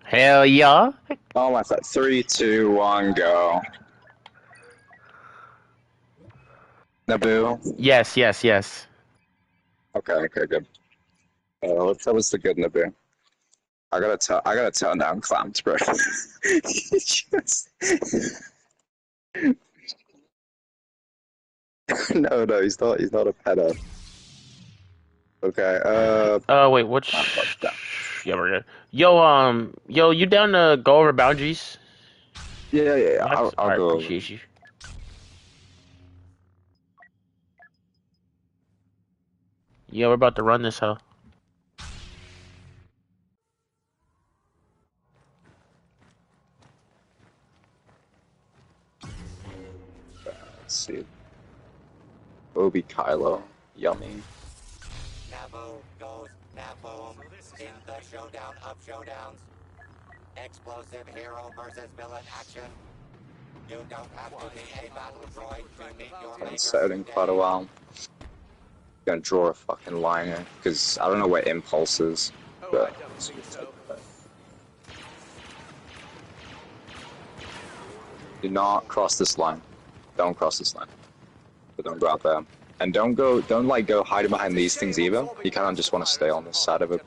Hell yeah. Oh my god. 3, 2, 1, go. Naboo. Yes, yes, yes. Okay, okay, good. That was the good Naboo. I gotta tone down clowns, bro. Just... no, he's not a pedo. Okay, Wait, fuck which? that. Yeah, we're good. Yo, you down to go over boundaries? Yeah, Max? I'll I go over. appreciate you. Yeah, we're about to run this, huh? Let's see. Obi Kylo. Yummy. Naboo goes Naboom in the showdown of showdowns. Explosive hero versus villain action. You don't have to be a battle droid to meet your Haven't maker said in quite a today. while. Gonna draw a fucking line here, because I don't know where Impulse is. But do not cross this line. Don't cross this line. But don't go out there. And don't go hiding behind these things either. You kind of just want to stay on this side of it.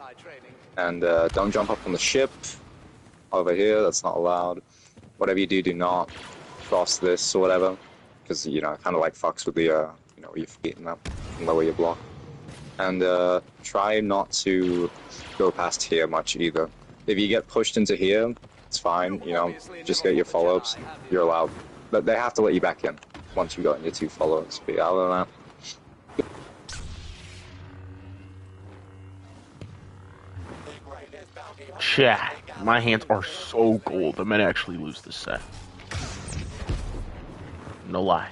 And don't jump up on the ship over here. That's not allowed. Whatever you do, do not cross this or whatever, because you know, kind of like fucks with the you know, your feet and that, and lower your block. And try not to go past here much either. If you get pushed into here, it's fine. You know, just get your follow-ups. You're allowed, but they have to let you back in once you got your 2 follow-ups. But other than that. Chat. My hands are so cold. I might actually lose this set. No lie.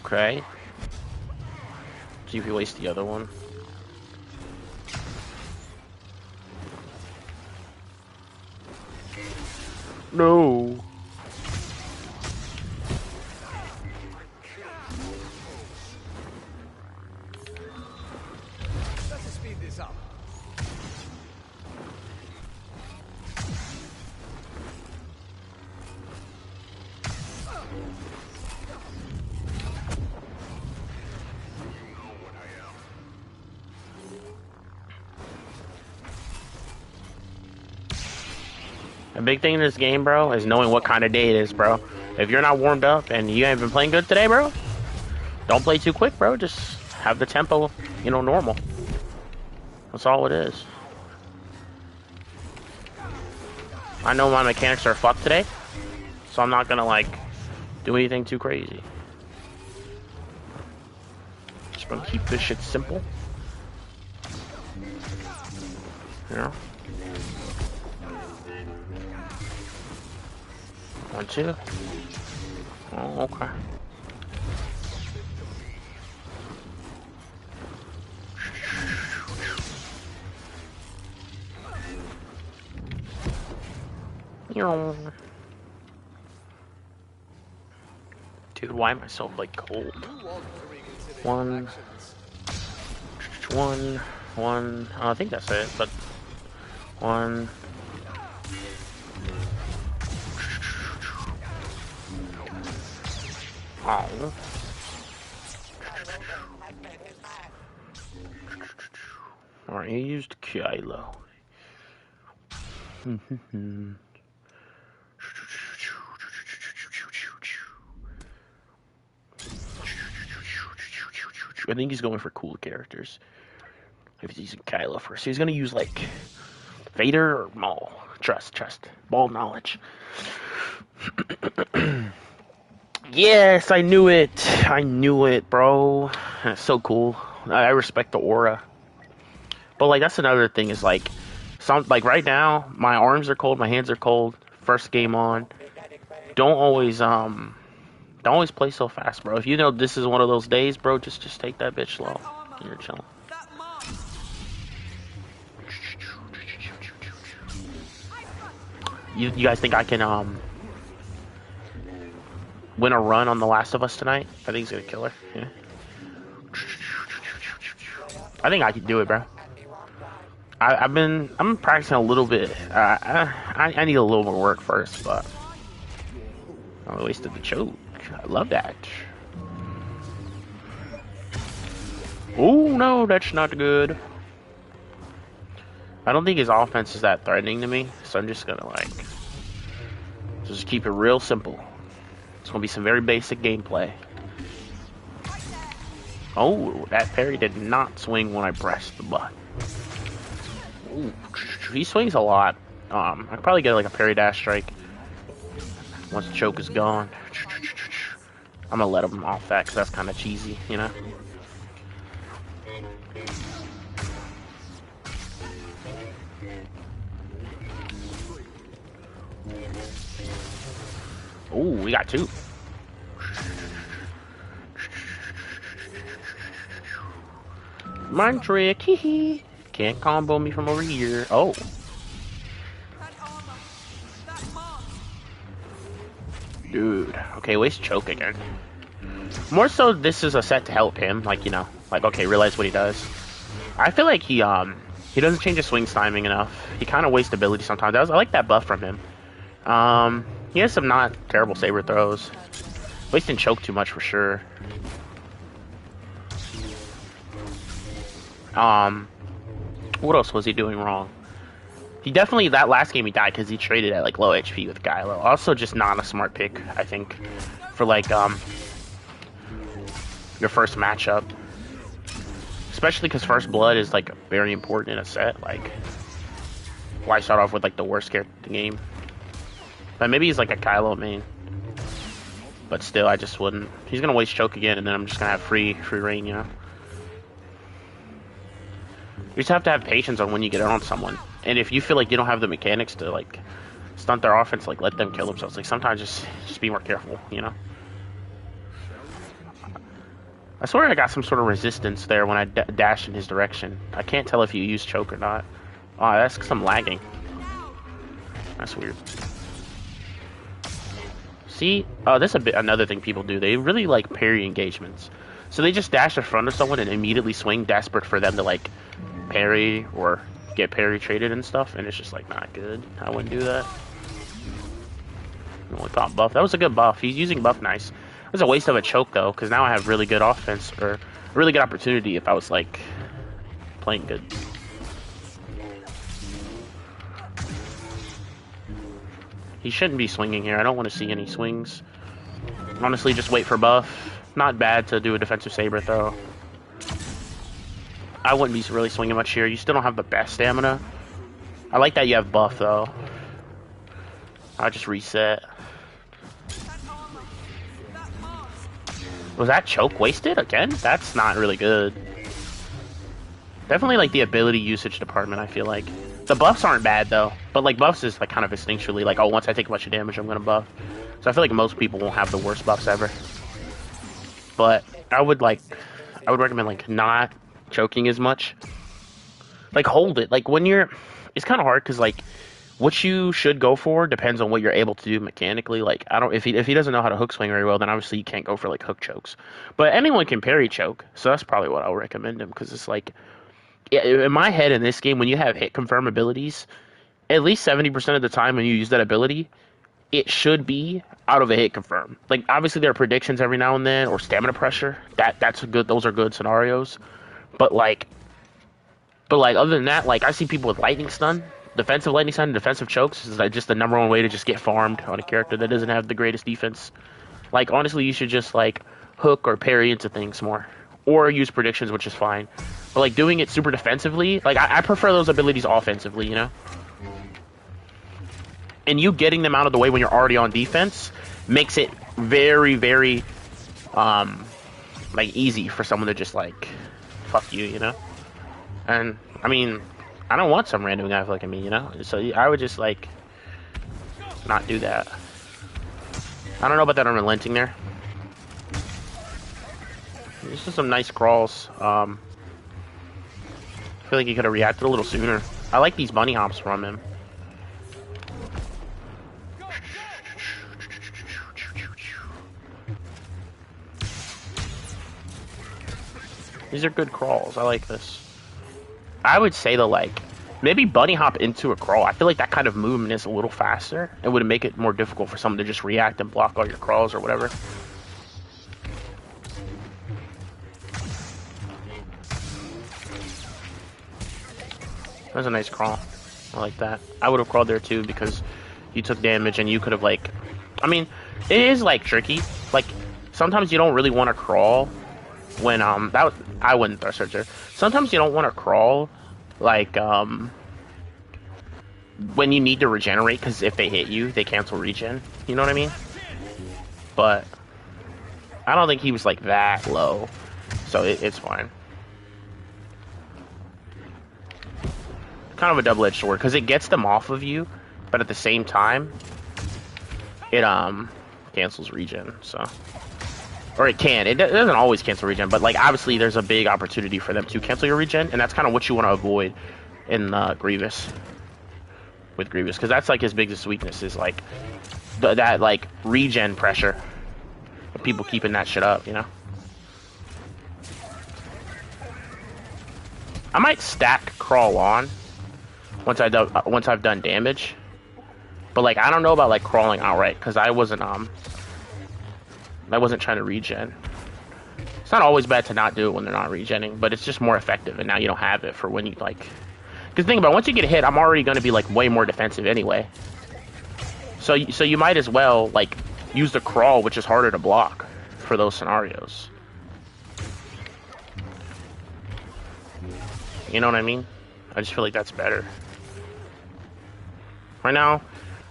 Okay. See if we waste the other one. No. Let's speed this up. A big thing in this game, bro, is knowing what kind of day it is, bro. If you're not warmed up and you haven't been playing good today, bro, don't play too quick, bro. Just have the tempo, you know, normal. That's all it is. I know my mechanics are fucked today, so I'm not gonna, like, do anything too crazy. Just gonna keep this shit simple. You know? 1, 2. Oh, okay. Dude, why am I so, like, cold? 1, 1, 1. I think that's it, but 1. Oh. Alright, you used Kylo. I think he's going for cool characters. If he's using Kylo first, he's gonna use like Vader or Maul. Trust. Ball knowledge. Yes, I knew it, bro. It's so cool. I respect the aura. But like that's another thing is like right now my arms are cold, my hands are cold. First game on. Don't always play so fast, bro. If you know this is one of those days, bro, just take that bitch slow. You're chilling. You guys think I can win a run on The Last of Us tonight? I think he's gonna kill her. Yeah. I think I can do it, bro. I'm practicing a little bit. I need a little more work first, but I wasted the choke. I love that. Oh no, that's not good. I don't think his offense is that threatening to me, so I'm just gonna like just keep it real simple. It's gonna be some very basic gameplay. Oh, that parry did not swing when I pressed the button. Ooh, he swings a lot. I could probably get like a parry dash strike once the choke is gone. I'm gonna let him off that because that's kind of cheesy, you know. Ooh, we got two. Mind trick, hee hee. Can't combo me from over here. Oh. Dude. Okay, waste choke again. More so, this is a set to help him. Like, you know, like, okay, realize what he does. I feel like he doesn't change his swing timing enough. He kind of wastes ability sometimes. I like that buff from him. He has some not terrible saber throws. Wasting choke too much for sure. What else was he doing wrong? He definitely, that last game he died because he traded at like low HP with Gylo. Also just not a smart pick, I think, for like your first matchup. Especially because First Blood is like very important in a set. Like, why start off with like the worst character in the game? But maybe he's like a Kylo main. But still, I just wouldn't. He's gonna waste choke again, and then I'm just gonna have free reign, you know. You just have to have patience on when you get on someone. And if you feel like you don't have the mechanics to like stunt their offense, like let them kill themselves. Like sometimes just be more careful, you know. I swear I got some sort of resistance there when I dashed in his direction. I can't tell if you use choke or not. Oh, that's because I'm lagging. That's weird. See, this is another thing people do. They really like parry engagements. So they just dash in front of someone and immediately swing, desperate for them to like parry or get parry traded and stuff. And it's just like not good. I wouldn't do that. Only thought buff. That was a good buff. He's using buff nice. It was a waste of a choke though, because now I have really good offense or a really good opportunity if I was like playing good. He shouldn't be swinging here. I don't want to see any swings. Honestly, just wait for buff. Not bad to do a defensive saber throw. I wouldn't be really swinging much here. You still don't have the best stamina. I like that you have buff though. I'll just reset. Was that choke wasted again? That's not really good. Definitely like the ability usage department, I feel like. The buffs aren't bad though, but like buffs is like kind of instinctually like, oh, once I take a bunch of damage, I'm gonna buff. So I feel like most people won't have the worst buffs ever. But I would recommend like not choking as much. Like hold it. Like when you're, it's kind of hard because like what you should go for depends on what you're able to do mechanically. Like I don't, if he doesn't know how to hook swing very well, then obviously you can't go for like hook chokes. But anyone can parry choke, so that's probably what I'll recommend him because it's like. In my head, in this game, when you have hit confirm abilities, at least 70% of the time when you use that ability, it should be out of a hit confirm. Like, obviously, there are predictions every now and then, or stamina pressure. That's good. Those are good scenarios. But other than that, like, I see people with lightning stun, defensive lightning stun, and defensive chokes is like just the number one way to just get farmed on a character that doesn't have the greatest defense. Like, honestly, you should just, like, hook or parry into things more. Or use predictions, which is fine. But, like, doing it super defensively, like, I prefer those abilities offensively, you know? And you getting them out of the way when you're already on defense makes it very, very, like, easy for someone to just, like, fuck you, you know? And, I mean, I don't want some random guy fucking me, you know? So I would just, like, not do that. I don't know about that unrelenting there. This is some nice crawls. I feel like he could have reacted a little sooner. I like these bunny hops from him. These are good crawls. I like this. I would say though, like, Maybe bunny hop into a crawl. I feel like that kind of movement is a little faster. It would make it more difficult for someone to just react and block all your crawls or whatever. That was a nice crawl. I like that. I would have crawled there too because you took damage and you could have like... I mean, it is like tricky. Like, sometimes you don't really want to crawl when, I wouldn't thrust searcher. Sometimes you don't want to crawl, like, when you need to regenerate, because if they hit you, they cancel regen. You know what I mean? But I don't think he was, like, that low. So it's fine. Kind of a double-edged sword, because it gets them off of you, but at the same time, it, cancels regen, so... Or it can. It doesn't always cancel regen, but, like, obviously there's a big opportunity for them to cancel your regen, and that's kind of what you want to avoid in, Grievous. With Grievous, because that's, like, his biggest weakness, is, like, that, like, regen pressure. People keeping that shit up, you know? I might stack crawl on once I've done damage. But, like, I don't know about, like, crawling outright, because I wasn't trying to regen. It's not always bad to not do it when they're not regenning, but it's just more effective, and now you don't have it for when you, like... Because think about it, once you get hit, I'm already going to be, like, way more defensive anyway. So you might as well, like, use the crawl, which is harder to block for those scenarios. You know what I mean? I just feel like that's better. Right now,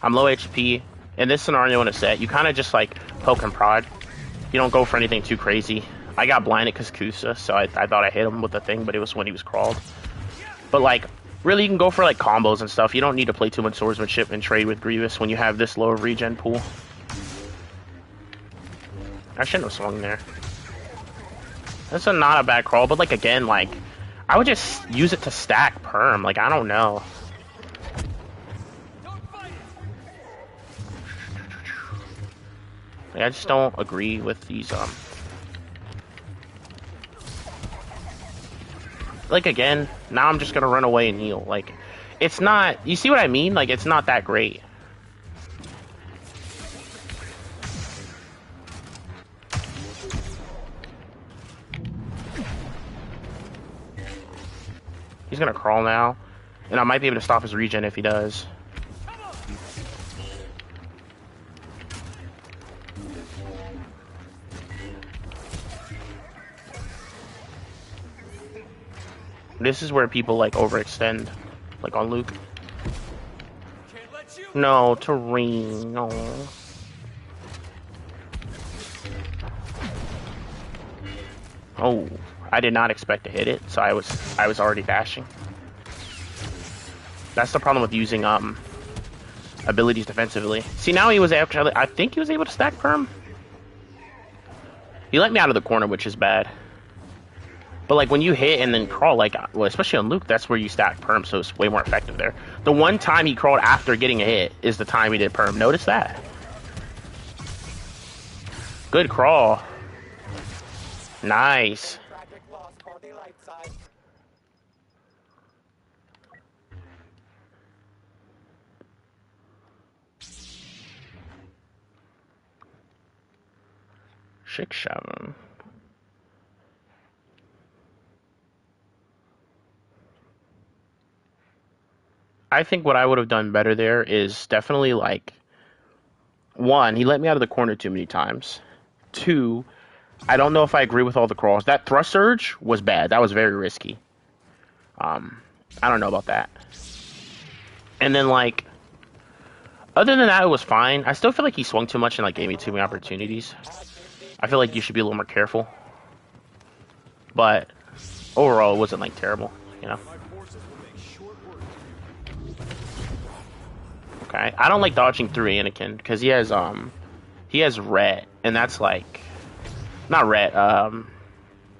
I'm low HP. In this scenario in a set, you kind of just, like, poke and prod. You don't go for anything too crazy. I got blinded because Kusa, so I thought I hit him with the thing, but it was when he was crawled. But, like, really, you can go for, like, combos and stuff. You don't need to play too much swordsmanship and trade with Grievous when you have this low regen pool. I shouldn't have swung there. That's not a bad crawl, but, like, again, like, I would just use it to stack perm. Like, I don't know. Like, I just don't agree with these, like, again, now I'm just gonna run away and heal. Like, it's not... You see what I mean? Like, it's not that great. He's gonna crawl now. And I might be able to stop his regen if he does. This is where people, like, overextend. Like on Luke. No, terrain, no. Oh, I did not expect to hit it, so I was already dashing. That's the problem with using abilities defensively. See, now he was actually, I think he was able to stack perm. He let me out of the corner, which is bad. But, like, when you hit and then crawl, like, well, especially on Luke, that's where you stack perm, so it's way more effective there. The one time he crawled after getting a hit is the time he did perm. Notice that. Good crawl. Nice. Six, seven. I think what I would have done better there is definitely, like, one, he let me out of the corner too many times. Two, I don't know if I agree with all the crawls. That thrust surge was bad. That was very risky. I don't know about that. And then, like, other than that, it was fine. I still feel like he swung too much and, like, gave me too many opportunities. I feel like you should be a little more careful. But overall, it wasn't, like, terrible, you know? Okay, I don't like dodging through Anakin because he has ret, and that's like, not ret,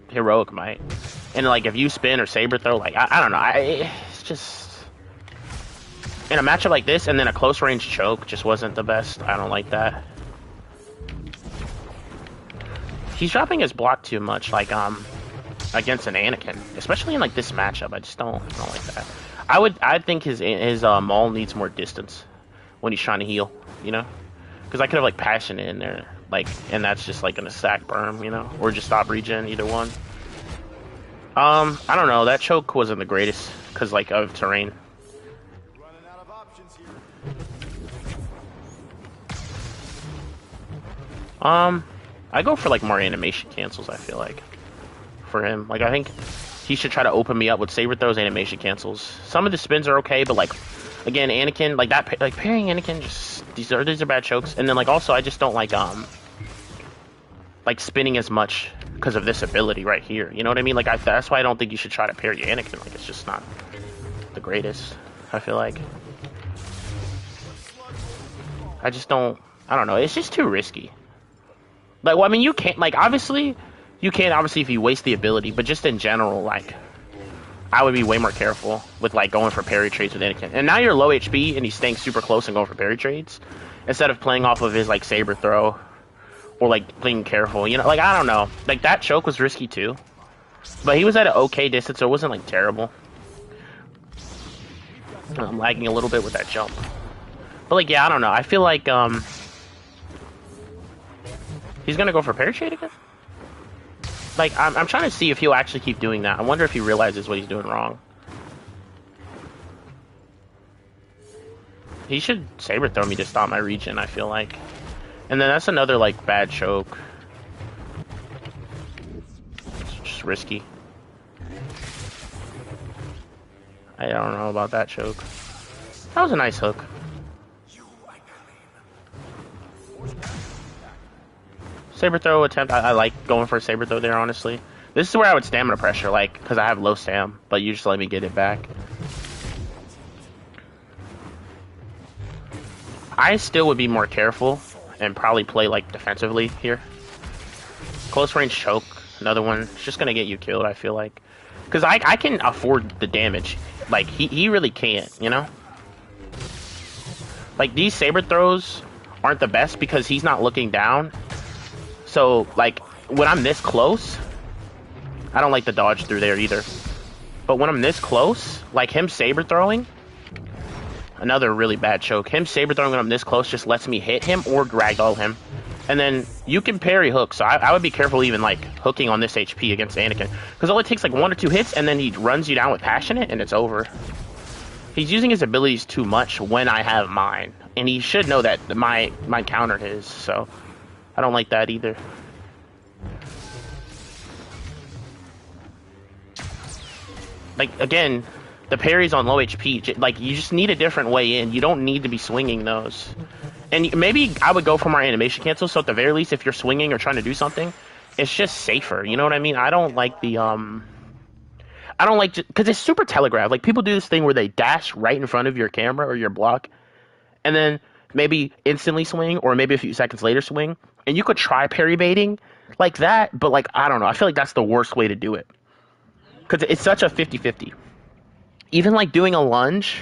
heroic might, and like if you spin or saber throw, like I don't know, it's just in a matchup like this, and then a close range choke just wasn't the best. I don't like that. He's dropping his block too much, like against an Anakin, especially in like this matchup. I just don't like that. I think his maul needs more distance when he's trying to heal, you know? Because I could have like passion in there, like, and that's just like gonna stack berm, you know, or just stop regen, either one. I don't know. That choke wasn't the greatest because like of terrain. Running out of options here. I go for like more animation cancels. I feel like for him, like I think he should try to open me up with saber throws, animation cancels. Some of the spins are okay, but like again, Anakin, like that, like parrying Anakin, just these are bad chokes. And then like also I just don't like spinning as much because of this ability right here. You know what I mean? Like that's why I don't think you should try to parry Anakin. Like it's just not the greatest. I feel like I just don't. I don't know. It's just too risky. Like, well, I mean, you can't. Like, obviously, you can't. Obviously, if you waste the ability, but just in general, like, I would be way more careful with like going for parry trades with Anakin. And now you're low HP and he's staying super close and going for parry trades instead of playing off of his like saber throw or like being careful. You know, like I don't know. Like that choke was risky too, but he was at an okay distance, so it wasn't like terrible. I'm lagging a little bit with that jump, but like yeah, I don't know. I feel like he's gonna go for parry trade again. Like, I'm trying to see if he'll actually keep doing that. I wonder if he realizes what he's doing wrong. He should saber throw me to stop my regen, I feel like. And then that's another, like, bad choke. It's just risky. I don't know about that choke. That was a nice hook. Saber throw attempt. I like going for a saber throw there, honestly. This is where I would stamina pressure, like, because I have low stam, but you just let me get it back. I still would be more careful and probably play, like, defensively here. Close range choke, another one. It's just going to get you killed, I feel like. Because I can afford the damage. Like, he really can't, you know? Like, these saber throws aren't the best because he's not looking down. So, like, when I'm this close, I don't like the dodge through there either. But when I'm this close, like him saber throwing, another really bad choke. Him saber throwing when I'm this close just lets me hit him or ragdoll him. And then you can parry hook, so I would be careful even like hooking on this HP against Anakin. Because all it takes like 1 or 2 hits and then he runs you down with passionate and it's over. He's using his abilities too much when I have mine. And he should know that my countered his, so I don't like that either. Like, again, the parries on low HP, like, you just need a different way in. You don't need to be swinging those. And maybe I would go for more animation cancel, so at the very least, if you're swinging or trying to do something, it's just safer. You know what I mean? I don't like the, I don't like, because it's super telegraphed. Like, people do this thing where they dash right in front of your camera or your block, and then maybe instantly swing, or maybe a few seconds later swing. And you could try parry baiting like that, but like, I don't know. I feel like that's the worst way to do it. Because it's such a 50-50. Even like doing a lunge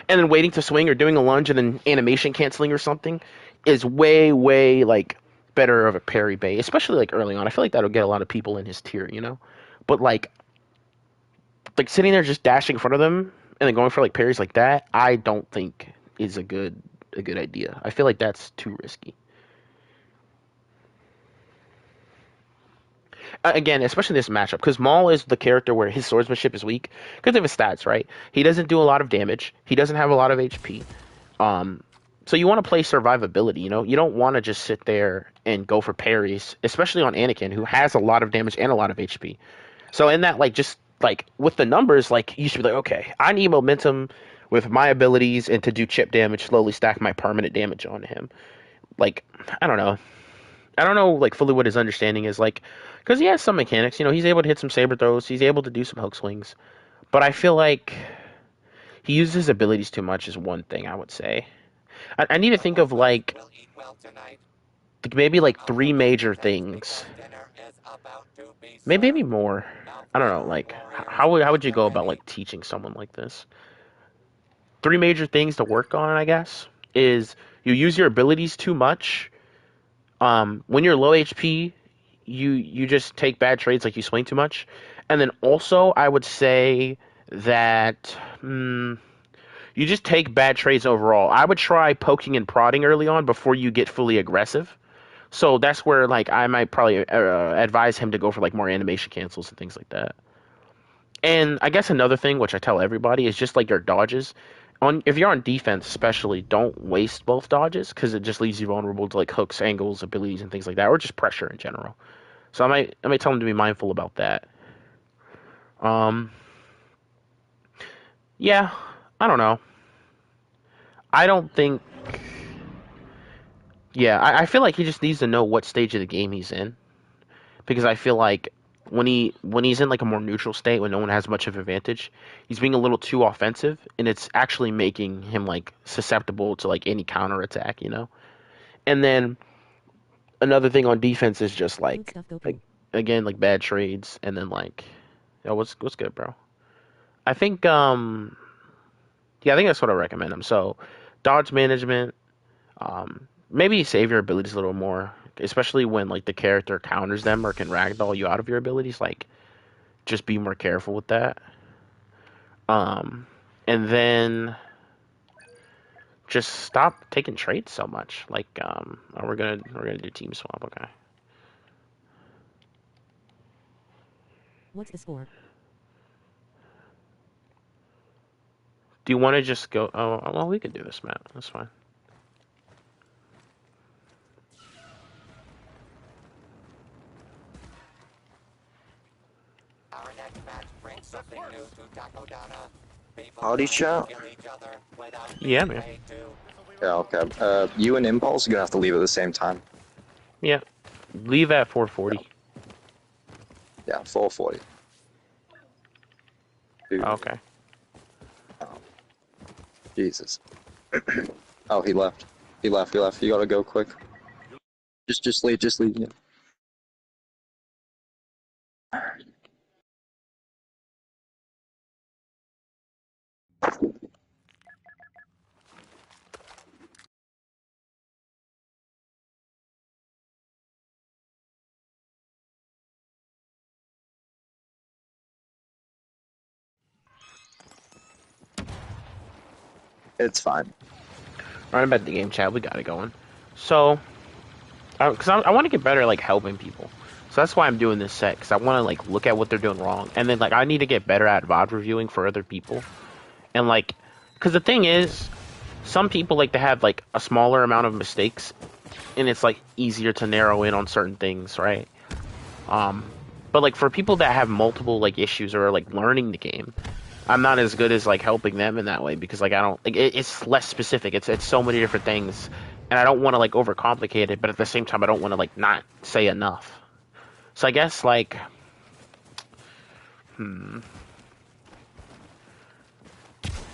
and then waiting to swing or doing a lunge and then animation canceling or something is way, way like better of a parry bait. Especially like early on. I feel like that'll get a lot of people in his tier, you know? But like sitting there just dashing in front of them and then going for like parries like that, I don't think is a good idea. I feel like that's too risky. Again, especially this matchup, because Maul is the character where his swordsmanship is weak because of his stats, right? He doesn't do a lot of damage. He doesn't have a lot of HP. So you want to play survivability, you know? You don't want to just sit there and go for parries, especially on Anakin, who has a lot of damage and a lot of HP. So in that, like, just, like, with the numbers, like, you should be like, okay, I need momentum with my abilities and to do chip damage, slowly stack my permanent damage on him. Like, I don't know. I don't know, like, fully what his understanding is, like, because he has some mechanics, you know, he's able to hit some saber throws, he's able to do some hook swings, but I feel like he uses his abilities too much is one thing I would say. I need to think of, like, maybe, like, 3 major things. Maybe more. I don't know, like, how would you go about, like, teaching someone like this? 3 major things to work on, I guess, is you use your abilities too much. When you're low HP, you just take bad trades, like you swing too much. And then also, I would say that you just take bad trades overall. I would try poking and prodding early on before you get fully aggressive. So that's where like I might probably advise him to go for like more animation cancels and things like that. And I guess another thing, which I tell everybody, is just like your dodges. On if you're on defense, especially, don't waste both dodges because it just leaves you vulnerable to like hooks, angles, abilities, and things like that, or just pressure in general. So I might tell him to be mindful about that. Um, yeah, I don't know. I don't think. Yeah, I feel like he just needs to know what stage of the game he's in because I feel like when he's in like a more neutral state when no one has much of an advantage, he's being a little too offensive and it's actually making him like susceptible to like any counter attack, you know. And then another thing on defense is just like again like bad trades and then like yo what's good, bro. I think yeah, I think that's what I recommend him. So dodge management, maybe save your abilities a little more, especially when like the character counters them or can ragdoll you out of your abilities. Like, just be more careful with that. Um, and then just stop taking trades so much. Like, oh, we're gonna do team swap. Okay. What's the score? Do you want to just go? Oh, well, we could do this, Matt. That's fine. Our next match brings something new to Takodana. People Howdy, trying chat. to kill each other without Yeah, being man. paid to. Yeah, okay. You and Impulse are gonna have to leave at the same time. Yeah. Leave at 4:40. Yeah, 4:40. Dude, Okay. Jesus. Oh, he left. He left. You gotta go quick. Just leave. Yeah. It's fine. Right about the game chat. We got it going. So, because I want to get better at like helping people. So that's why I'm doing this set because I want to like look at what they're doing wrong, and then like I need to get better at VOD reviewing for other people. And like, because the thing is, some people like to have like a smaller amount of mistakes, and it's like easier to narrow in on certain things, right? Um, but like for people that have multiple like issues or like learning the game, I'm not as good as like helping them in that way because like I don't like it's less specific. It's so many different things, and I don't want to like overcomplicate it, but at the same time I don't want to like not say enough. So I guess like, hmm,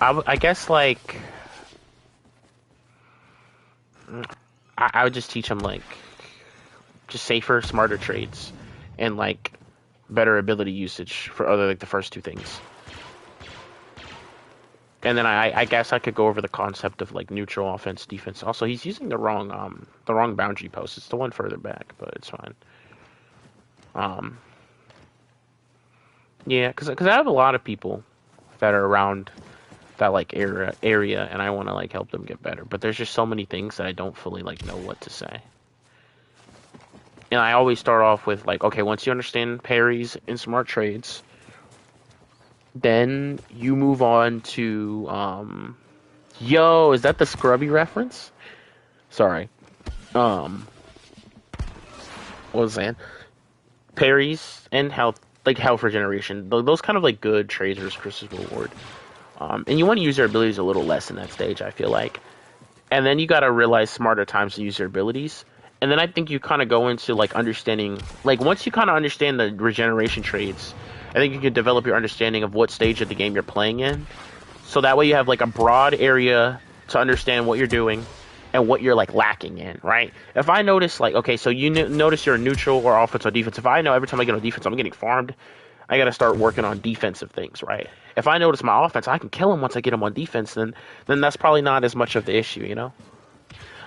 I guess like I would just teach them like just safer, smarter trades, and like better ability usage for other like the first two things. And then I guess I could go over the concept of like neutral offense, defense. Also, he's using the wrong boundary post. It's the one further back, but it's fine. Um, yeah, because I have a lot of people that are around that like area, and I want to like help them get better. But there's just so many things that I don't fully like know what to say. And I always start off with like, okay, once you understand parries and smart trades, then you move on to yo, is that the Scrubby reference? Sorry. Um, what was I saying? Parries and health, like health regeneration. Those kind of like good trades versus Chris's reward. And you want to use your abilities a little less in that stage, I feel like. And then you got to realize smarter times to use your abilities. And then I think you kind of go into like understanding, like once you kind of understand the regeneration trades, I think you can develop your understanding of what stage of the game you're playing in. So that way you have like a broad area to understand what you're doing and what you're like lacking in, right? If I notice like, okay, so you notice you're neutral or offense or defense. If I know every time I get on defense, I'm getting farmed, I got to start working on defensive things, right? If I notice my offense, I can kill him once I get him on defense, then that's probably not as much of the issue, you know?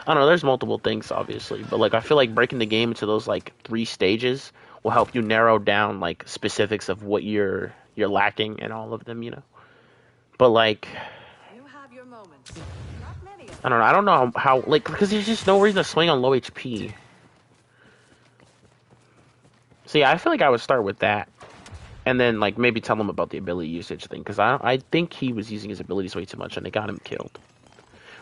I don't know, there's multiple things obviously, but like I feel like breaking the game into those like three stages will help you narrow down like specifics of what you're lacking in all of them, you know? But like, You have your moments. Not many of I don't know. I don't know how like because there's just no reason to swing on low HP. See, I feel like I would start with that, and then like maybe tell him about the ability usage thing because I think he was using his abilities way too much and they got him killed.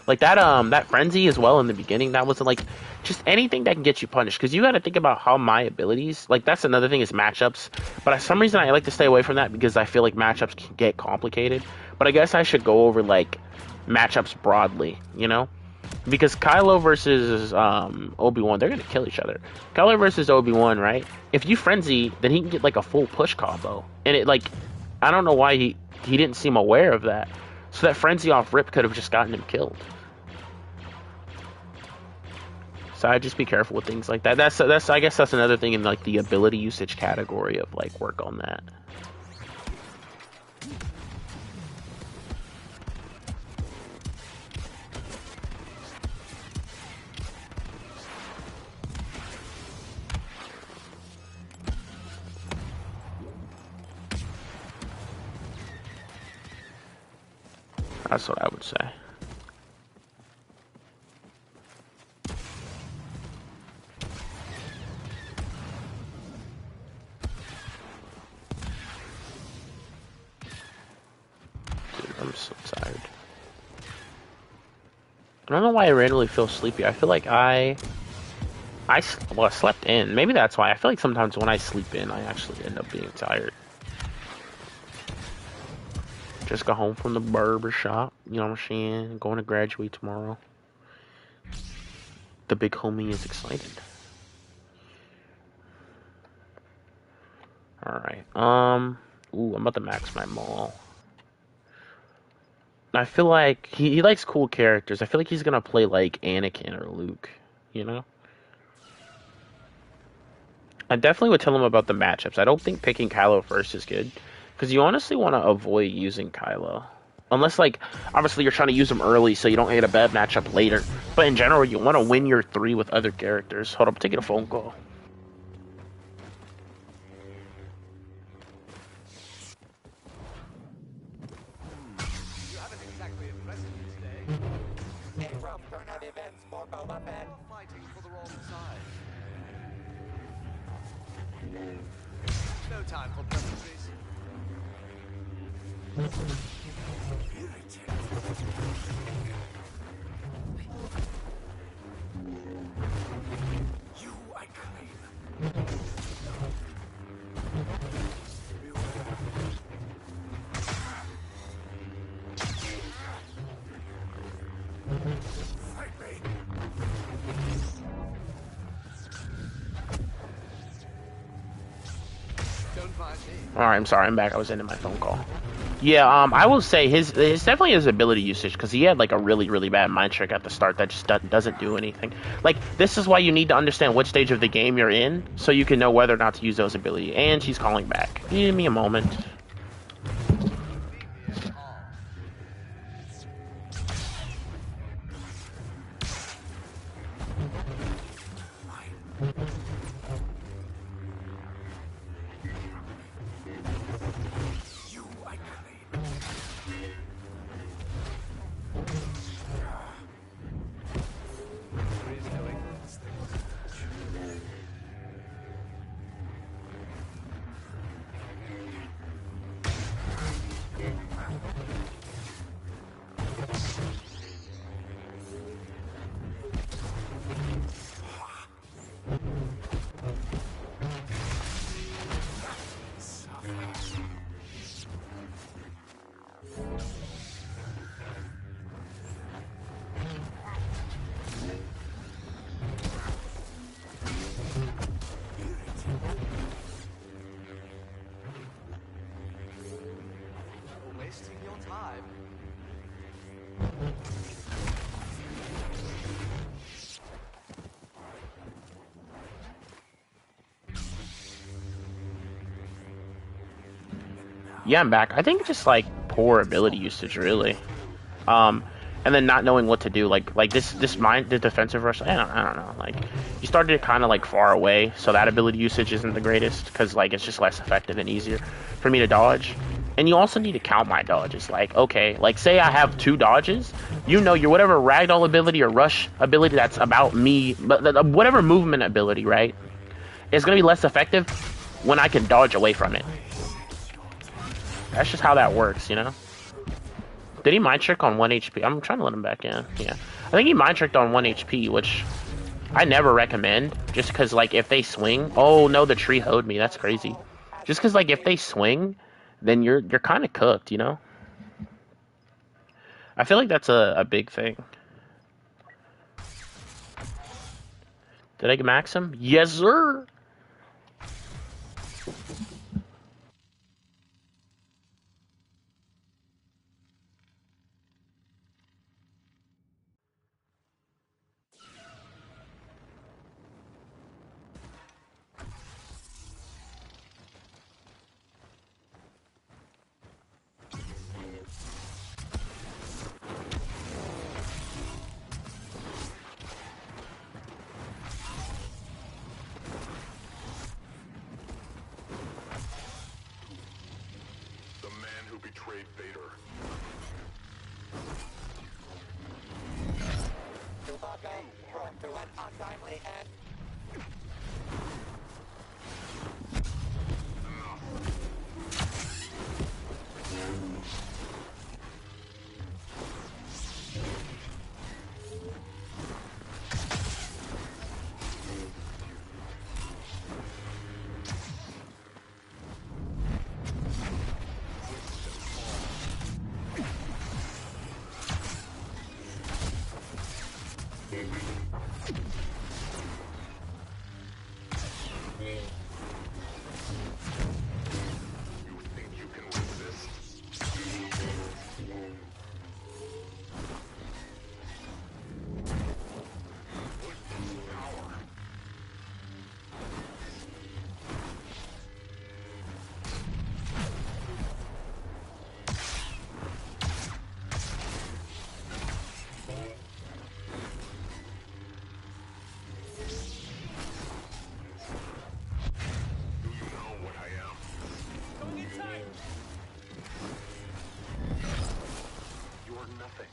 Like that frenzy as well in the beginning. That wasn't like just anything that can get you punished because you got to think about how my abilities. Like that's another thing is matchups. But for some reason I like to stay away from that because I feel like matchups can get complicated. But I guess I should go over like matchups broadly, you know? Because Kylo versus Obi-Wan, they're gonna kill each other. Kylo versus Obi-Wan, right? If you frenzy, then he can get like a full push combo, and it like, I don't know why he didn't seem aware of that. So that frenzy off rip could have just gotten him killed. So I just be careful with things like that. That's I guess that's another thing in like the ability usage category of like work on that. That's what I would say. Dude, I'm so tired. I don't know why I randomly feel sleepy. I feel like I slept in. Maybe that's why. I feel like sometimes when I sleep in, I actually end up being tired. Just got home from the barber shop. You know what I'm saying? Going to graduate tomorrow. The big homie is excited. Alright. Ooh, I'm about to max my maul. I feel like he likes cool characters. I feel like he's gonna play like Anakin or Luke, you know? I definitely would tell him about the matchups. I don't think picking Kylo first is good. Because you honestly want to avoid using Kylo. Unless, like, obviously you're trying to use him early so you don't get a bad matchup later. But in general, you want to win your 3 with other characters. Hold up, I'm taking a phone call. You haven't exactly impressed me today. From turn of events for Boba Fett. You're fighting for the wrong side. No time for pleasantries. You I claim. Fight me. Don't mind me. Alright, I'm sorry, I'm back. I was ending my phone call. Yeah, I will say his definitely his ability usage because he had like a really bad mind trick at the start that just doesn't do anything. Like this is why you need to understand which stage of the game you're in so you can know whether or not to use those abilities. And she's calling back. Give me a moment. Wasting your time. Yeah, I'm back. I think just like poor ability usage, really. And then not knowing what to do, like the defensive rush. I don't know. Like you started it kind of like far away, so that ability usage isn't the greatest because like it's just less effective and easier for me to dodge. And you also need to count my dodges. Like, okay, like say I have 2 dodges, you know your whatever ragdoll ability or rush ability that's about me, but whatever movement ability, right? It's gonna be less effective when I can dodge away from it. That's just how that works, you know? Did he mind trick on 1 HP? I'm trying to let him back in. Yeah. I think he mind tricked on 1 HP, which I never recommend. Just because, like, if they swing... Oh, no, the tree hoed me. That's crazy. Just because, like, if they swing, then you're kind of cooked, you know? I feel like that's a big thing. Did I max him? Yes, sir! The man who betrayed Vader. Chewbacca brought to an untimely end. You think you can resist? Power. Do you know what I am? You're nothing.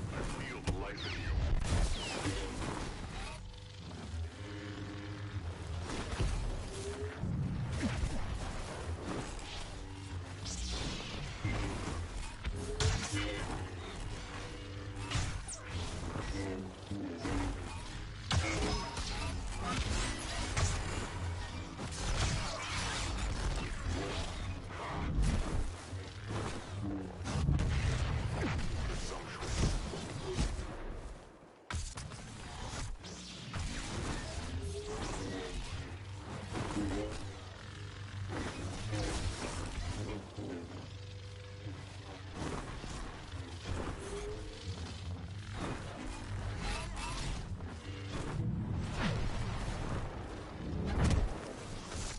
I feel the life in you.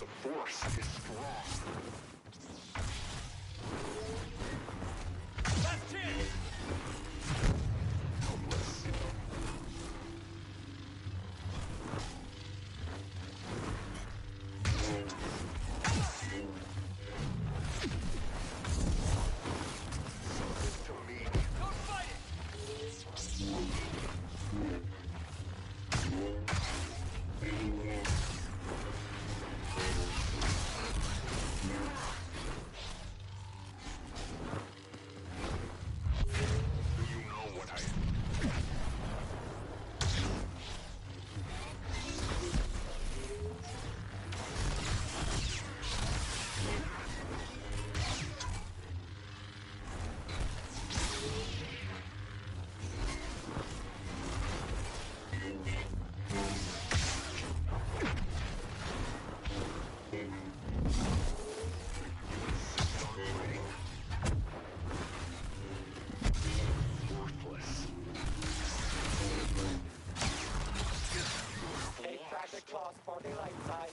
The force is strong. Helpless. To me. Do you know what I am? Worthless. Take traffic claws for the light side.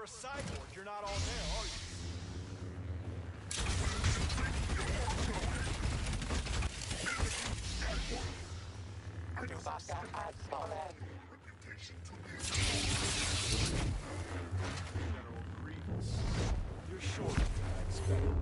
a cyborg, you're not all there, are you? General Grievous. You're short of what I expected.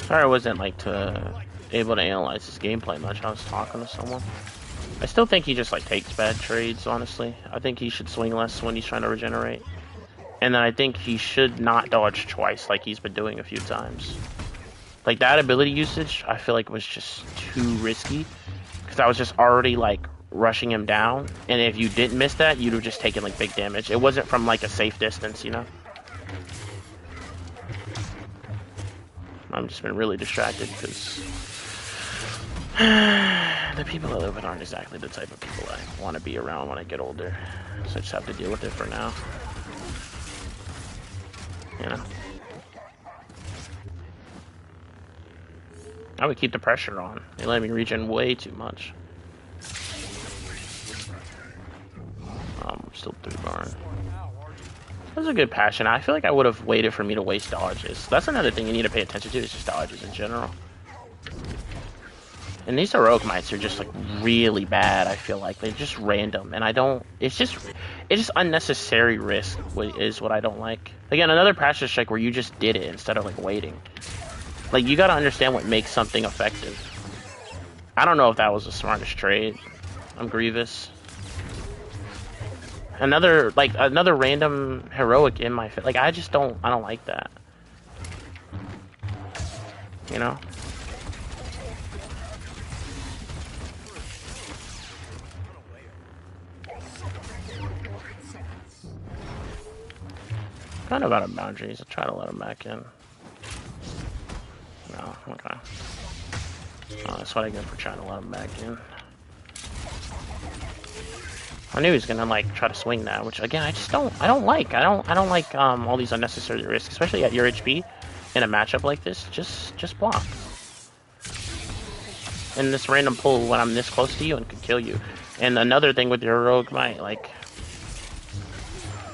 Sorry I wasn't like able to analyze his gameplay much. I was talking to someone. I still think he just like takes bad trades, honestly. I think he should swing less when he's trying to regenerate. And then I think he should not dodge twice like he's been doing a few times. Like that ability usage, I feel like was just too risky. Because I was just already like rushing him down. And if you didn't miss that, you'd have just taken like big damage. It wasn't from like a safe distance, you know? I've just been really distracted because the people I live with aren't exactly the type of people I want to be around when I get older. So I just have to deal with it for now. You know? I would keep the pressure on. They let me regen way too much. Still 3 barn. That was a good passion. I feel like I would have waited for me to waste dodges. That's another thing you need to pay attention to is just dodges in general. And these heroic mites are just like really bad. I feel like they're just random, and I don't. It's just unnecessary risk is what I don't like. Again, another passion strike where you just did it instead of like waiting. Like you gotta understand what makes something effective. I don't know if that was the smartest trade. I'm Grievous. Another random heroic in my like I don't like that. You know? Kind of out of boundaries. I'll try to let him back in. No, okay. Oh, that's what I get for trying to let him back in. I knew he was gonna like try to swing that, which again I don't like all these unnecessary risks, especially at your HP in a matchup like this. Just block. And this random pull when I'm this close to you and can kill you. And another thing with your rogue might like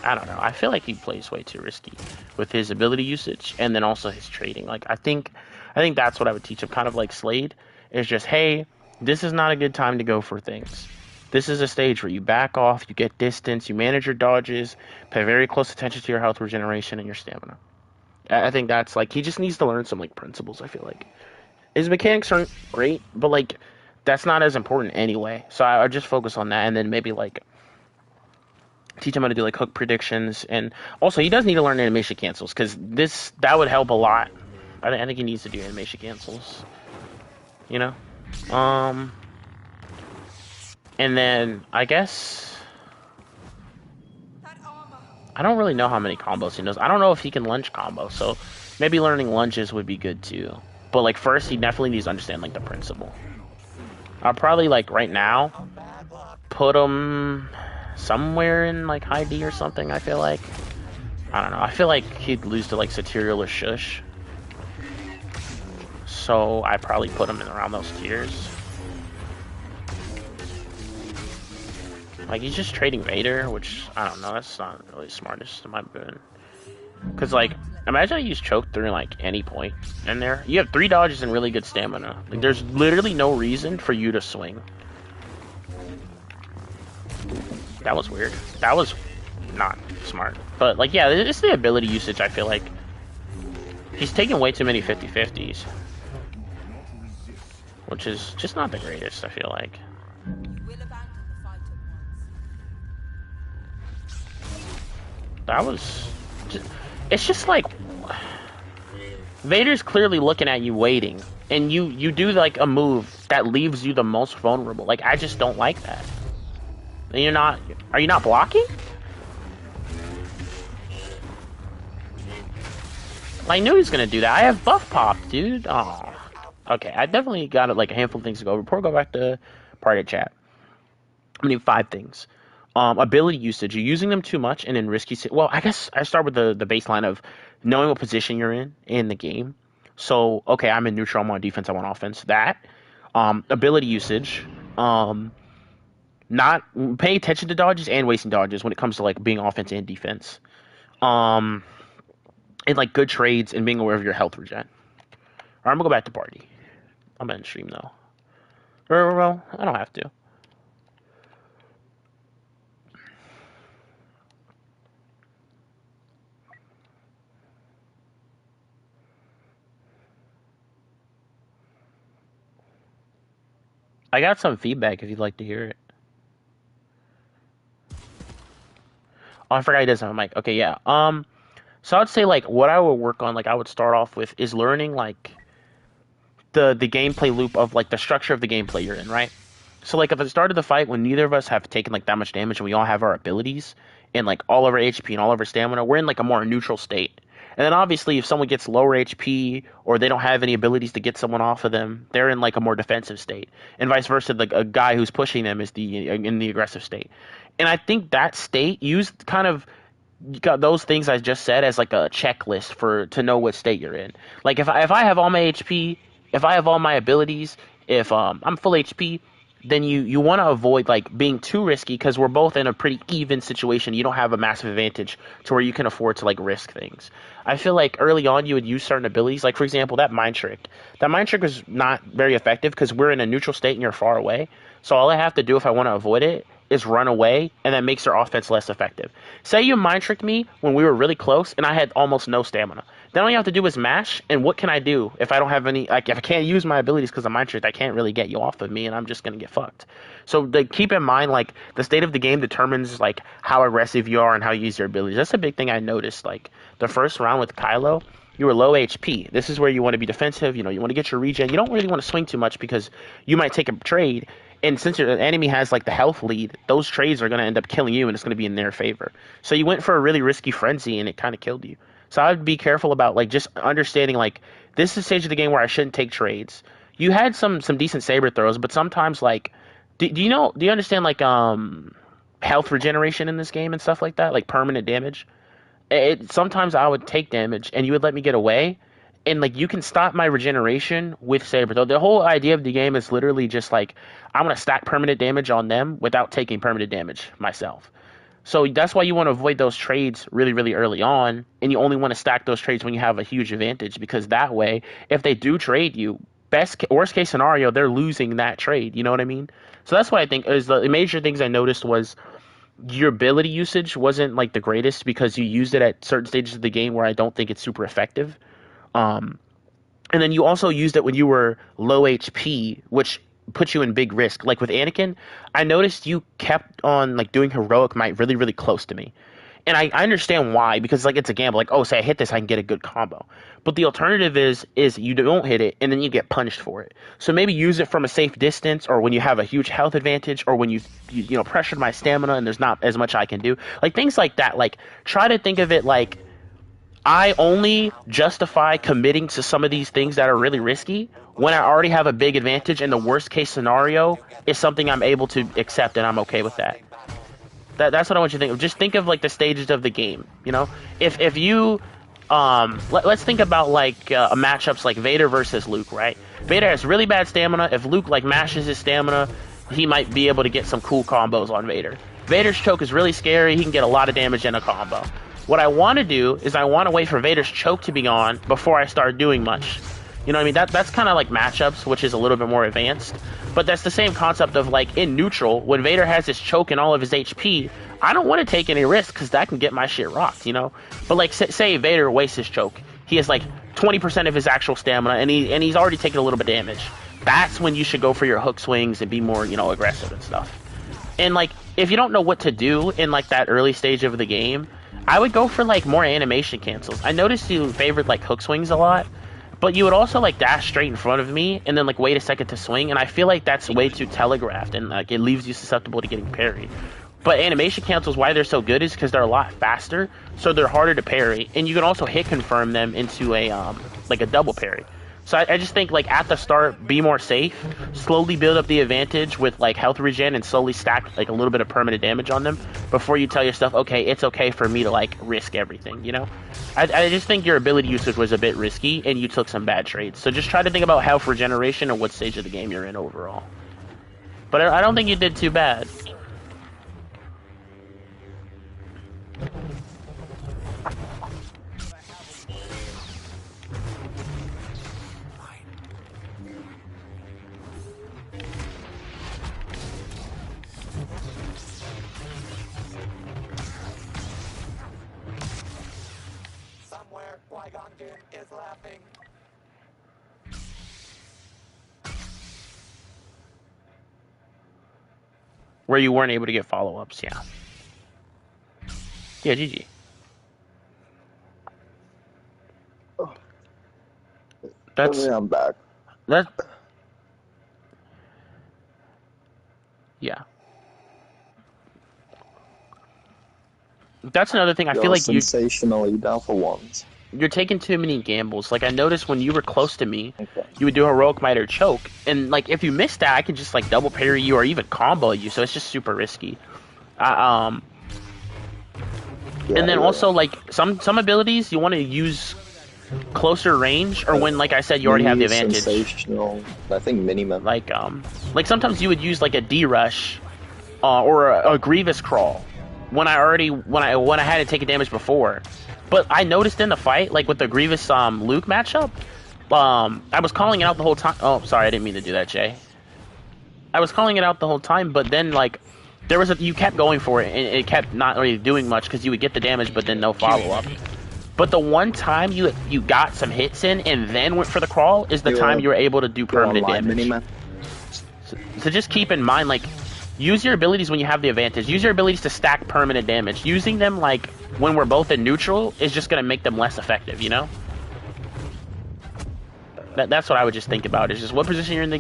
I don't know. I feel like he plays way too risky with his ability usage and then also his trading. Like I think that's what I would teach him, kind of like Slade, is just hey, this is not a good time to go for things. This is a stage where you back off, you get distance, you manage your dodges, pay very close attention to your health regeneration and your stamina. I think that's like, he just needs to learn some like principles, I feel like. His mechanics aren't great, but like, that's not as important anyway. So I just focus on that and then maybe like, teach him how to do like hook predictions. And also, he does need to learn animation cancels, because that would help a lot. I think he needs to do animation cancels. You know? And then, I guess, I don't really know how many combos he knows. I don't know if he can lunge combo, so maybe learning lunges would be good too. But like first, he definitely needs to understand like the principle. I'll probably like right now, put him somewhere in like high D or something, I feel like. I don't know. I feel like he'd lose to like Satirial or Shush. So I probably put him in around those tiers. Like, he's just trading Vader, which, I don't know, that's not really smartest in my opinion. Because, like, imagine I use choke through, like, any point in there. You have 3 dodges and really good stamina. Like, there's literally no reason for you to swing. That was weird. That was not smart. But, like, yeah, it's the ability usage, I feel like. He's taking way too many 50-50s. Which is just not the greatest, I feel like. That was just, it's just like Vader's clearly looking at you waiting, and you do like a move that leaves you the most vulnerable. Like, I just don't like that. And you're not, are you not blocking? I knew he was gonna do that. I have buff pop, dude. Oh. Okay, I definitely got like a handful of things to go over. Before I go back to private chat, I'm gonna need 5 things. Ability usage. You're using them too much and in risky. Well, I guess I start with the baseline of knowing what position you're in the game. So, okay, I'm in neutral. I'm on defense. I'm on offense. That. Ability usage. Not paying attention to dodges and wasting dodges when it comes to like being offense and defense. And like good trades and being aware of your health regen. Alright, I'm gonna go back to party. I'm gonna stream though. Or, well, I don't have to. I got some feedback if you'd like to hear it. Oh, I forgot he doesn't have a mic. Okay, yeah. So I'd say like what I would work on, like I would start off with is learning like the gameplay loop of like the structure of the gameplay you're in, right? So like at the start of the fight when neither of us have taken like that much damage and we all have our abilities and like all of our HP and all of our stamina, we're in like a more neutral state. And then obviously if someone gets lower HP or they don't have any abilities to get someone off of them, they're in like a more defensive state. And vice versa, like a guy who's pushing them is in the aggressive state. And I think that state used kind of got those things I just said as like a checklist for to know what state you're in. Like if I have all my HP, if I have all my abilities, if I'm full HP, then you want to avoid like being too risky because we're both in a pretty even situation. You don't have a massive advantage to where you can afford to like risk things. I feel like early on you would use certain abilities, like for example that mind trick. That mind trick was not very effective because we're in a neutral state and you're far away. So all I have to do if I want to avoid it is run away, and that makes their offense less effective. Say you mind tricked me when we were really close and I had almost no stamina. Then all you have to do is mash, and what can I do if I don't have any, like if I can't use my abilities because I'm mind tricked, I can't really get you off of me and I'm just going to get fucked. So like, keep in mind like the state of the game determines like how aggressive you are and how you use your abilities. That's a big thing I noticed. Like the first round with Kylo, you were low HP. This is where you want to be defensive, you want to get your regen. You don't really want to swing too much because you might take a trade. And since your enemy has like the health lead, those trades are going to end up killing you and it's going to be in their favor. So you went for a really risky frenzy and it kind of killed you. So I would be careful about like just understanding like this is a stage of the game where I shouldn't take trades. You had some decent saber throws, but sometimes like do you understand like health regeneration in this game and stuff like that, like permanent damage? Sometimes I would take damage and you would let me get away. And like you can stop my regeneration with saber throw. The whole idea of the game is literally just like I'm gonna stack permanent damage on them without taking permanent damage myself. So that's why you want to avoid those trades really, really early on, and you only want to stack those trades when you have a huge advantage, because that way, if they do trade you, worst case scenario, they're losing that trade. You know what I mean? So that's what I think is the major things I noticed was your ability usage wasn't like the greatest because you used it at certain stages of the game where I don't think it's super effective. And then you also used it when you were low HP, which puts you in big risk. Like with Anakin, I noticed you kept on like doing heroic might really, really close to me. And I understand why, because like it's a gamble. Like, oh, say I hit this, I can get a good combo. But the alternative is you don't hit it and then you get punished for it. So maybe use it from a safe distance, or when you have a huge health advantage, or when you pressured my stamina and there's not as much I can do. Like things like that. Like try to think of it like I only justify committing to some of these things that are really risky when I already have a big advantage, and the worst case scenario is something I'm able to accept and I'm okay with that. That's what I want you to think of. Just think of like the stages of the game. If you let's think about like matchups like Vader versus Luke, right? Vader has really bad stamina. If Luke like mashes his stamina, he might be able to get some cool combos on Vader. Vader's choke is really scary. He can get a lot of damage in a combo. What I want to do is I want to wait for Vader's choke to be gone before I start doing much. You know what I mean? That's kind of like matchups, which is a little bit more advanced. But that's the same concept of like in neutral, when Vader has his choke and all of his HP, I don't want to take any risks because that can get my shit rocked, But like say Vader wastes his choke. He has like 20% of his actual stamina and he's already taken a little bit of damage. That's when you should go for your hook swings and be more, aggressive and stuff. And like if you don't know what to do in like that early stage of the game, I would go for like more animation cancels. I noticed you favored like hook swings a lot. But you would also like dash straight in front of me and then like wait a second to swing, and I feel like that's way too telegraphed and like it leaves you susceptible to getting parried. But animation cancels, why they're so good is because they're a lot faster, so they're harder to parry, and you can also hit confirm them into a like a double parry. So I just think like at the start, be more safe, slowly build up the advantage with like health regen, and slowly stack like a little bit of permanent damage on them before you tell yourself, okay, it's okay for me to like risk everything, you know? I just think your ability usage was a bit risky, and you took some bad trades. So just try to think about health regeneration or what stage of the game you're in overall. But I don't think you did too bad. Somewhere, Qui-Gon Jinn is laughing. Where you weren't able to get follow-ups, yeah. Yeah, GG. That's I'm back. that. Yeah. That's another thing. I feel like sensationally down for ones. you're taking too many gambles. Like I noticed when you were close to me, Okay. you would do heroic might or choke, and like if you missed that, I could just like double parry you or even combo you. So it's just super risky. Yeah, And then yeah. also like some abilities you want to use closer range or when like I said you already have the advantage. Sensational. I think minimum. Like sometimes you would use like a D rush or a Grievous crawl when I hadn't taken damage before. But I noticed in the fight, like with the Grievous Luke matchup, I was calling it out the whole time. Oh, sorry, I didn't mean to do that, Jay. I was calling it out the whole time, but then like you kept going for it, and it kept not really doing much because you would get the damage, but then no follow up. But the one time you got some hits in and then went for the crawl is the time you were able to do permanent damage. So just keep in mind, like, use your abilities when you have the advantage. Use your abilities to stack permanent damage. Using them, like, when we're both in neutral is just going to make them less effective, you know? That's what I would just think about, is just what position you're in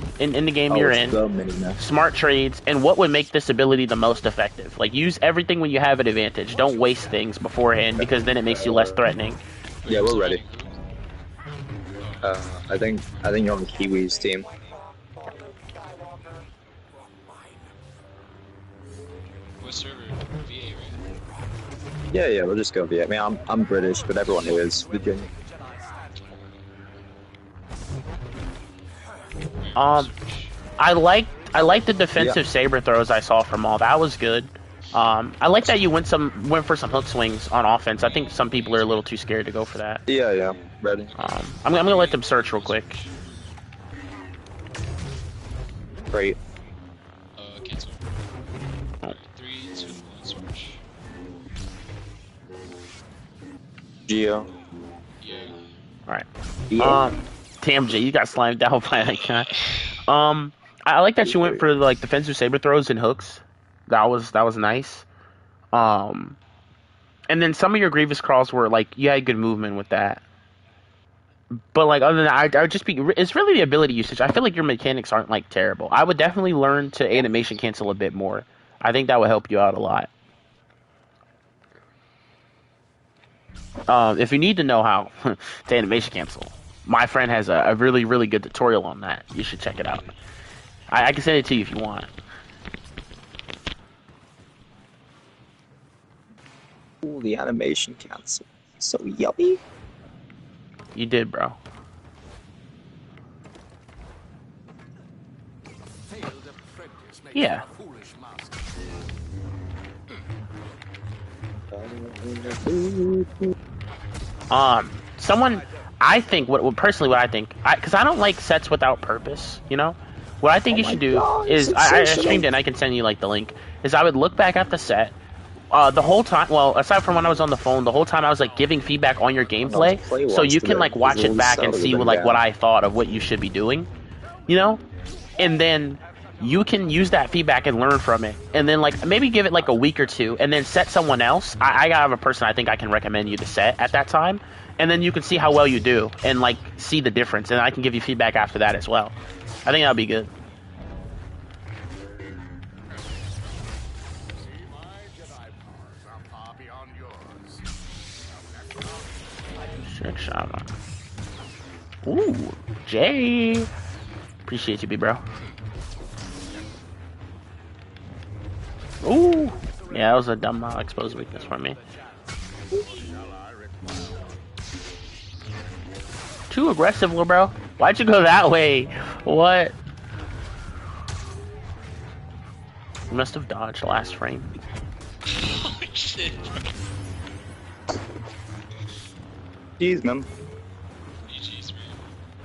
the game you're in, smart trades, and what would make this ability the most effective. Like, use everything when you have an advantage. Don't waste things beforehand, because then it makes you less threatening. Yeah, we're ready. I think you're on the Kiwis team. What server? VA, right? Yeah, we'll just go VA. I mean, I'm British, but everyone here is Virginia. I like the defensive saber throws I saw from all. That was good. I like that you went for some hook swings on offense. I think some people are a little too scared to go for that. Yeah, ready. I'm gonna let them search real quick. Great. Cancel. 3, 2, 1, search. Geo. Yeah. All right. Yeah. Damn, Jay, you got slimed out by that guy. I like that you went for like defensive saber throws and hooks. That was nice. And then some of your Grievous crawls were like you had good movement with that. But like other than that, I would just it's really the ability usage. I feel like your mechanics aren't like terrible. I would definitely learn to animation cancel a bit more. I think that would help you out a lot. If you need to know how to animation cancel, my friend has a really, really good tutorial on that. You should check it out. I can send it to you if you want. Ooh, the animation cancel. So yummy. You did, bro. Yeah. I think what I think, because I don't like sets without purpose, you know? What I think you should do is, I streamed it and I can send you like the link, is I would look back at the set, the whole time, well, aside from when I was on the phone, the whole time I was like giving feedback on your gameplay, so you can like watch it back and see what I thought of what you should be doing, you know? And then you can use that feedback and learn from it, and then like maybe give it like a week or two, and then set someone else. I have a person I think I can recommend you to set at that time, and then you can see how well you do and like see the difference, and I can give you feedback after that as well. I think that'd be good. See, my Jedi powers are far beyond yours. Trick shot on. Ooh, Jay. Appreciate you, B-bro. Ooh. Yeah, that was a dumb exposed weakness for me. Too aggressive, little bro. Why'd you go that way? What? You must have dodged last frame. Oh shit. Jeez, man. GG's, man.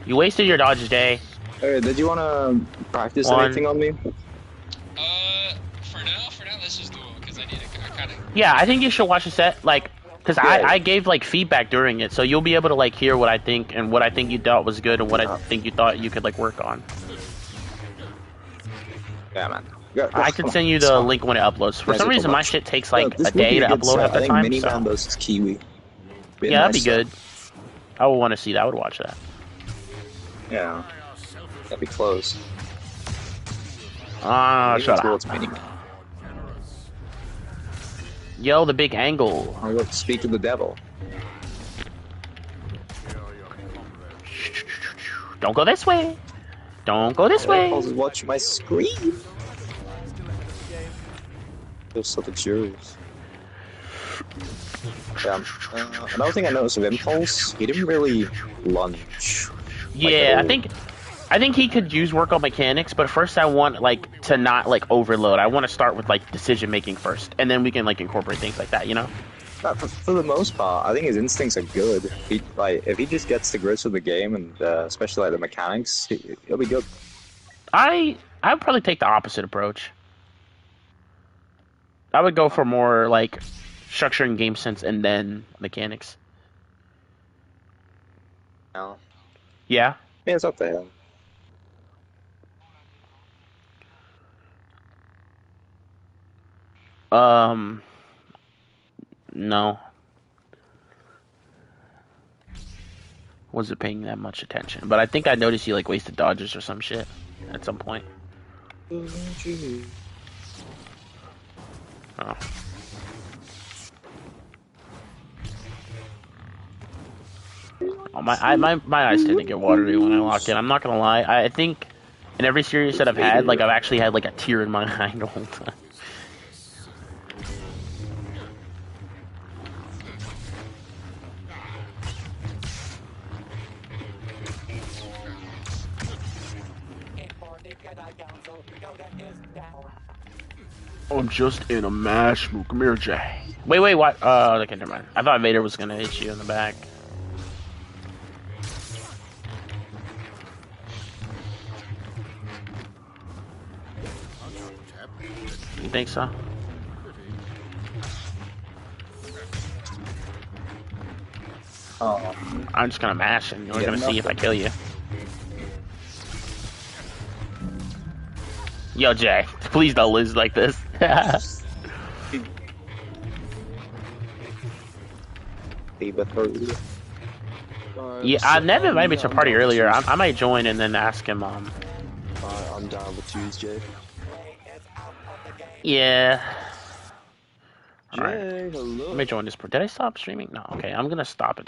You wasted your dodge, Jay. Hey, did you want to practice One. anything on me? For now, let's just do it because I kind of. Yeah, I think you should watch the set, like, because Yeah. I gave, like, feedback during it, so you'll be able to, like, hear what I think and what I think you thought was good and what I think you thought you could, like, work on. Yeah, man. Go, I can send you the link when it uploads. For Guys, some it's reason, a my bunch. shit takes, Yeah, like, this a would be day to good upload set. half the I think time, Miniman so... versus Kiwi. Yeah, that'd be good. I would want to see that. I would watch that. Yeah. That'd be close. Ah, Leaning shut towards up. Miniman. Yo, the big angle. Oh, look, speak to the devil. Don't go this way. Don't go this way. Impulse is watching my screen. Those so luxurious. Yeah. Another thing I noticed with Impulse, he didn't really lunge. Yeah, I think he could use work on mechanics, but first I want like to not like overload. I want to start with like decision making first, and then we can like incorporate things like that, you know? But for the most part, I think his instincts are good. If he just gets to grips with the game and especially like the mechanics, he'll be good. I would probably take the opposite approach. I would go for more like structure and game sense and then mechanics. No. Yeah. Yeah, it's up to him. No. Wasn't paying that much attention, but I think I noticed you like wasted dodges or some shit at some point. Oh. Oh, my eyes tend to get watery when I lock in. I'm not gonna lie. I think in every series that I've had, like I've actually had like a tear in my eye the whole time. I'm just in a mash mood. Come here, Jay. Wait, what? Okay, never mind. I thought Vader was gonna hit you in the back. You think so? Oh. I'm just gonna mash and we're Yeah, gonna see if I kill you. Yo, Jay, please don't lose like this. Yeah, I never invited me to a party earlier. I might join and then ask him. I'm down with Tuesday. Yeah. Jay, Alright. hello. Let me join this. Did I stop streaming? No. Okay, I'm gonna stop it.